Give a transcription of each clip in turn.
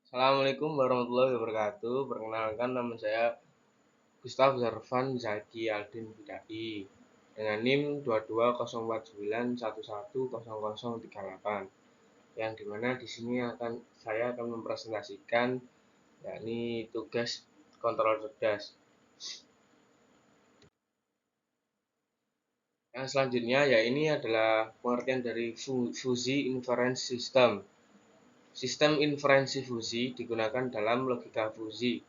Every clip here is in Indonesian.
Assalamualaikum warahmatullahi wabarakatuh. Perkenalkan, nama saya Gustaf Zarfan Zaki Aldin Bidai dengan NIM 220491110038, yang dimana di sini saya akan mempresentasikan yakni tugas kontrol cerdas. Yang selanjutnya ya ini adalah pengertian dari fuzzy inference system. Sistem inferensi fuzi digunakan dalam logika fuzi,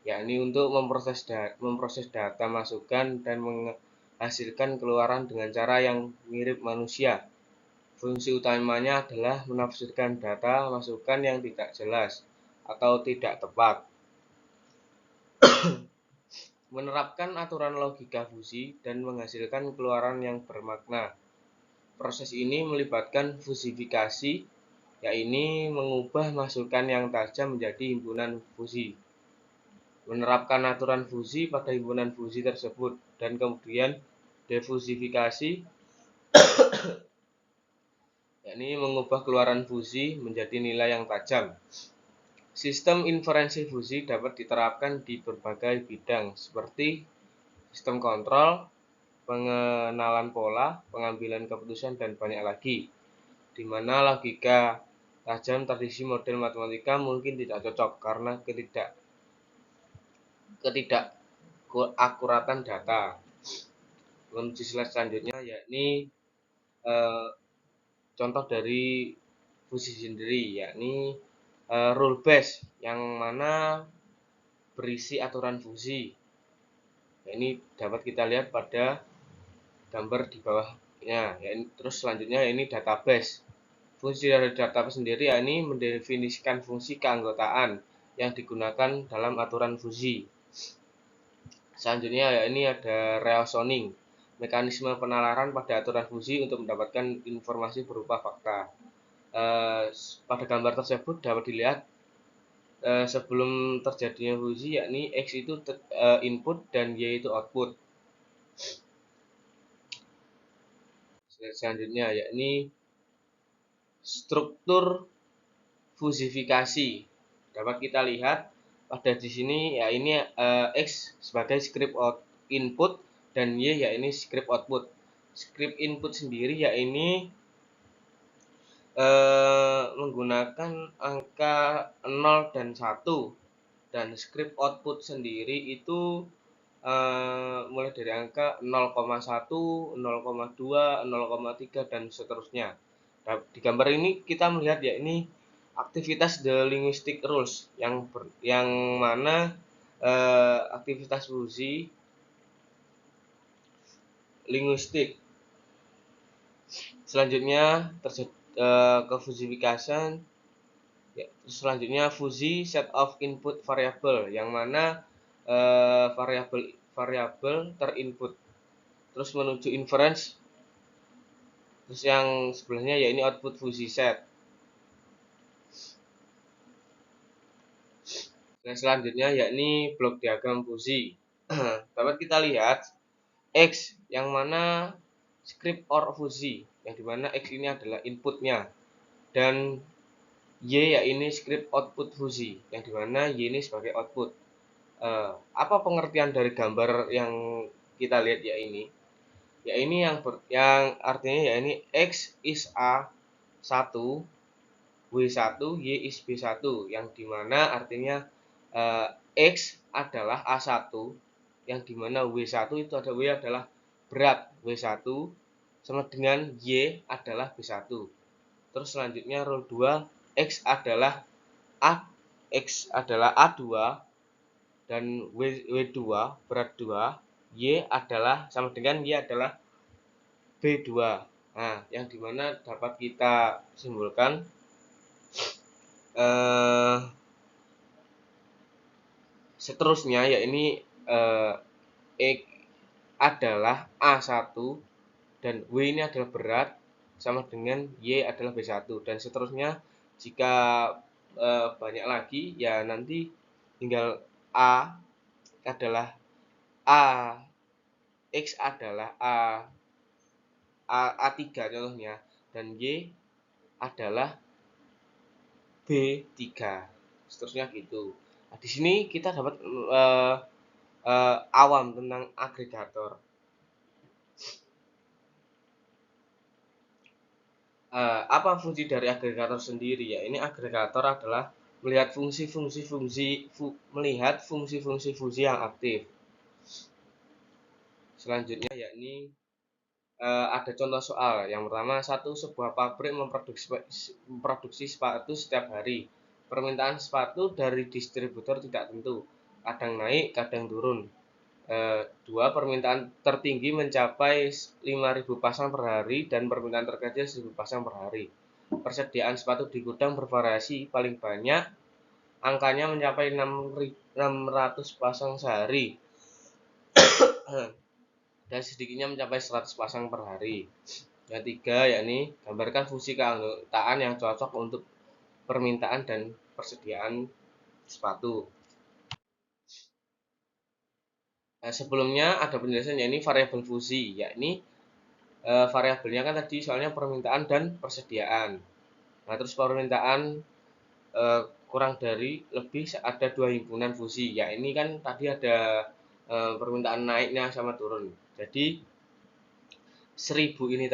yakni untuk memproses data masukan dan menghasilkan keluaran dengan cara yang mirip manusia. Fungsi utamanya adalah menafsirkan data masukan yang tidak jelas atau tidak tepat. Menerapkan aturan logika fuzi dan menghasilkan keluaran yang bermakna. Proses ini melibatkan fusifikasi, yakni mengubah masukan yang tajam menjadi himpunan fuzi. Menerapkan aturan fuzi pada himpunan fuzi tersebut, dan kemudian defusifikasi, yakni mengubah keluaran fuzi menjadi nilai yang tajam. Sistem inferensi fuzi dapat diterapkan di berbagai bidang seperti sistem kontrol, pengenalan pola, pengambilan keputusan, dan banyak lagi, di mana logika tajam tradisi model matematika mungkin tidak cocok karena ketidakakuratan data. Menuju slide selanjutnya, yakni contoh dari fuzi sendiri, yakni rule base yang mana berisi aturan fuzi. Ini dapat kita lihat pada gambar di bawahnya. Terus selanjutnya ini database. Fungsi dari database sendiri yakni mendefinisikan fungsi keanggotaan yang digunakan dalam aturan fuzi. Selanjutnya ini ada reasoning, mekanisme penalaran pada aturan fuzi untuk mendapatkan informasi berupa fakta. Pada gambar tersebut dapat dilihat sebelum terjadinya fuzi, yakni X itu input dan Y itu output. Selanjutnya yakni struktur fusifikasi. Dapat kita lihat pada di sini ya ini X sebagai script input dan Y ya ini script output. Script input sendiri ya ini menggunakan angka 0 dan 1, dan script output sendiri itu mulai dari angka 0,1, 0,2, 0,3 dan seterusnya. Nah, di gambar ini kita melihat ya ini aktivitas the linguistic rules yang mana aktivitas fuzi linguistik. Selanjutnya kefusifikasian. Ya, selanjutnya fuzi set of input variable yang mana variabel terinput. Terus menuju inference. Terus yang sebelahnya ya ini output fuzi set. Dan selanjutnya yakni blok diagram fuzi. Dapat kita lihat X yang mana script or fuzi, yang dimana X ini adalah inputnya, dan Y ya ini script output fuzi, yang dimana Y ini sebagai output. Apa pengertian dari gambar yang kita lihat ya ini? Ya ini yang artinya ya ini X is A1, W1, Y is B1, yang dimana artinya X adalah A1, yang dimana W1 itu ada W adalah berat W1 sama dengan Y adalah B1. Terus selanjutnya rule 2, X adalah A2 dan W2 berat 2, Y adalah sama dengan Y adalah B2. Nah, yang dimana dapat kita simpulkan seterusnya ya ini X adalah A1 dan W ini adalah berat sama dengan Y adalah B1, dan seterusnya jika banyak lagi ya nanti tinggal A adalah A X adalah A3 contohnya, dan Y adalah B3. seterusnya gitu. Nah, di sini kita dapat awam tentang agregator. Apa fungsi dari agregator sendiri ya? Ini agregator adalah melihat fungsi-fungsi fungsi yang aktif. Selanjutnya yakni ada contoh soal. Yang pertama, sebuah pabrik memproduksi sepatu setiap hari. Permintaan sepatu dari distributor tidak tentu, kadang naik, kadang turun. 2. Permintaan tertinggi mencapai 5.000 pasang per hari dan permintaan terkecil 1.000 pasang per hari. Persediaan sepatu di gudang bervariasi, paling banyak angkanya mencapai 600 pasang sehari dan sedikitnya mencapai 100 pasang per hari. Yang 3 yakni gambarkan fungsi keanggotaan yang cocok untuk permintaan dan persediaan sepatu. Nah, sebelumnya ada penjelasan yakni variabel fungsi, yakni variabelnya kan tadi soalnya permintaan dan persediaan. Nah, terus permintaan kurang dari lebih ada 2 himpunan fungsi. Ya ini kan tadi ada permintaan naiknya sama turun. Jadi 1000 ini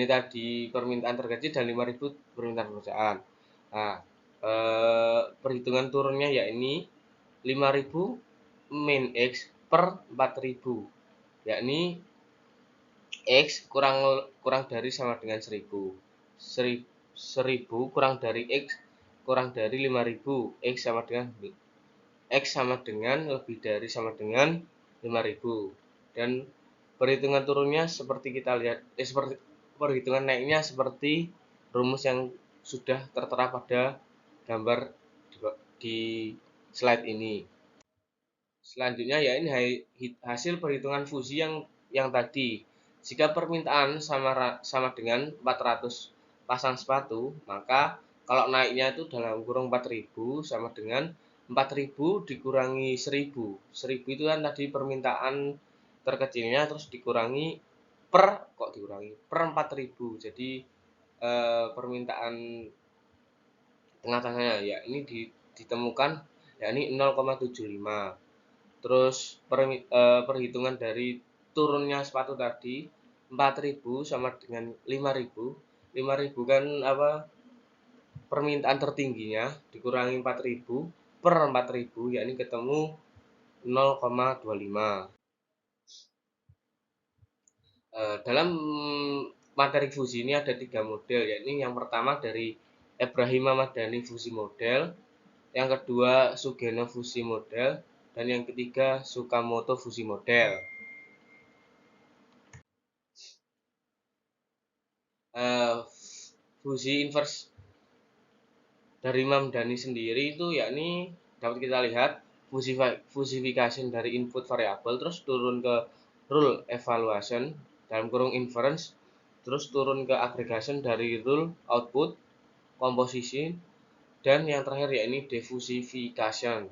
tadi permintaan terkecil dan 5.000 permintaan perusahaan. Nah, perhitungan turunnya yakni 5.000 min X per 4.000, yakni X kurang dari sama dengan 1000. 1000 kurang dari X kurang dari 5.000. X sama dengan lebih dari sama dengan 5.000. Dan perhitungan turunnya seperti kita lihat, seperti perhitungan naiknya seperti rumus yang sudah tertera pada gambar di slide ini. Selanjutnya ya ini hasil perhitungan fusi yang tadi. Jika permintaan sama dengan 400 pasang sepatu, maka kalau naiknya itu dalam kurung 4.000 sama dengan 4.000 dikurangi 1.000. 1.000 itu kan tadi permintaan terkecilnya, terus dikurangi per 4.000. Jadi permintaan tengah-tengahnya ya ini ditemukan yakni 0,75. Terus perhitungan dari turunnya sepatu tadi 4.000 sama dengan 5.000. 5.000 kan apa? Permintaan tertingginya dikurangi 4.000 per 4.000 yakni ketemu 0,25. Dalam materi fusi ini ada 3 model, yakni yang pertama dari Ibrahim Hamadani fusi model, yang kedua Sugeno fusi model, dan yang ketiga Sukamoto fusi model. Fusi inverse dari Hamadani sendiri itu yakni dapat kita lihat fusification dari input variabel, terus turun ke rule evaluation dalam kurung inference, terus turun ke aggregation dari rule output komposisi, dan yang terakhir yakni defusification.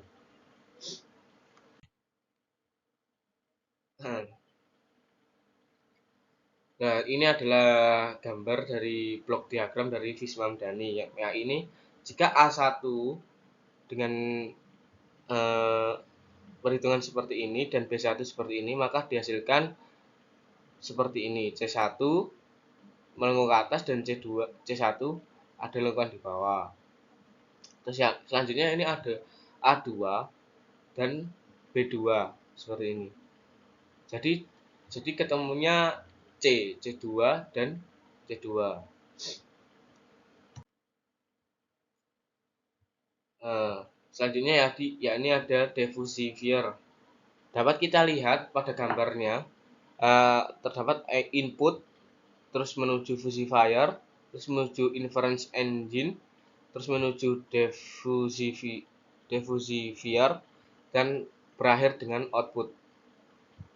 Nah, ini adalah gambar dari blok diagram dari Viswamdani. Ya, ini jika A1 dengan perhitungan seperti ini dan B1 seperti ini, maka dihasilkan seperti ini. C1 melengkung ke atas dan C1 ada lengkungan di bawah. Terus ya, selanjutnya ini ada A2 dan B2 seperti ini. Jadi ketemunya C2 dan C2. Selanjutnya ya ini ada diffusifier. Dapat kita lihat pada gambarnya terdapat input, terus menuju fusifier, terus menuju inference engine, terus menuju diffusifier, dan berakhir dengan output.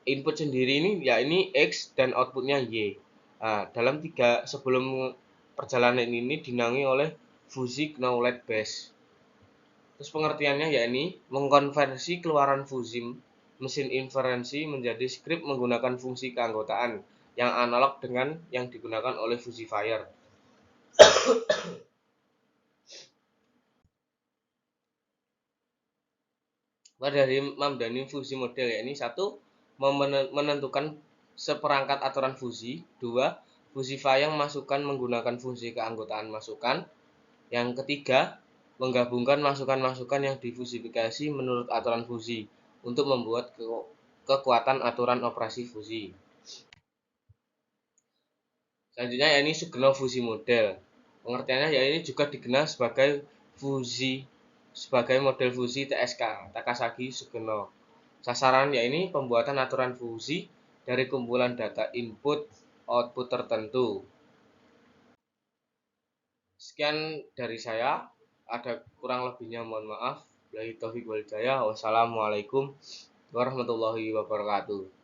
Input sendiri ini ya ini X dan outputnya Y. Dalam sebelum perjalanan ini dinangi oleh fusi Knowledge Base. Terus pengertiannya yakni mengkonversi keluaran fusi mesin inferensi menjadi skrip menggunakan fungsi keanggotaan yang analog dengan yang digunakan oleh fusifier. Dari Mamdani fungsi model, yakni satu, menentukan seperangkat aturan fungsi. Dua, fungsi Fayang masukkan menggunakan fungsi keanggotaan masukan. Yang ketiga, menggabungkan masukan-masukan yang difusifikasi menurut aturan fungsi untuk membuat kekuatan aturan operasi fungsi. Selanjutnya yakni Sugeno fungsi model. Pengertiannya yakni juga dikenal sebagai fungsi sebagai model fungsi TSK, Takasaki Sugeno. Sasaran yakni pembuatan aturan fungsi dari kumpulan data input output tertentu. Sekian dari saya. Ada kurang lebihnya mohon maaf. Wassalamualaikum warahmatullahi wabarakatuh.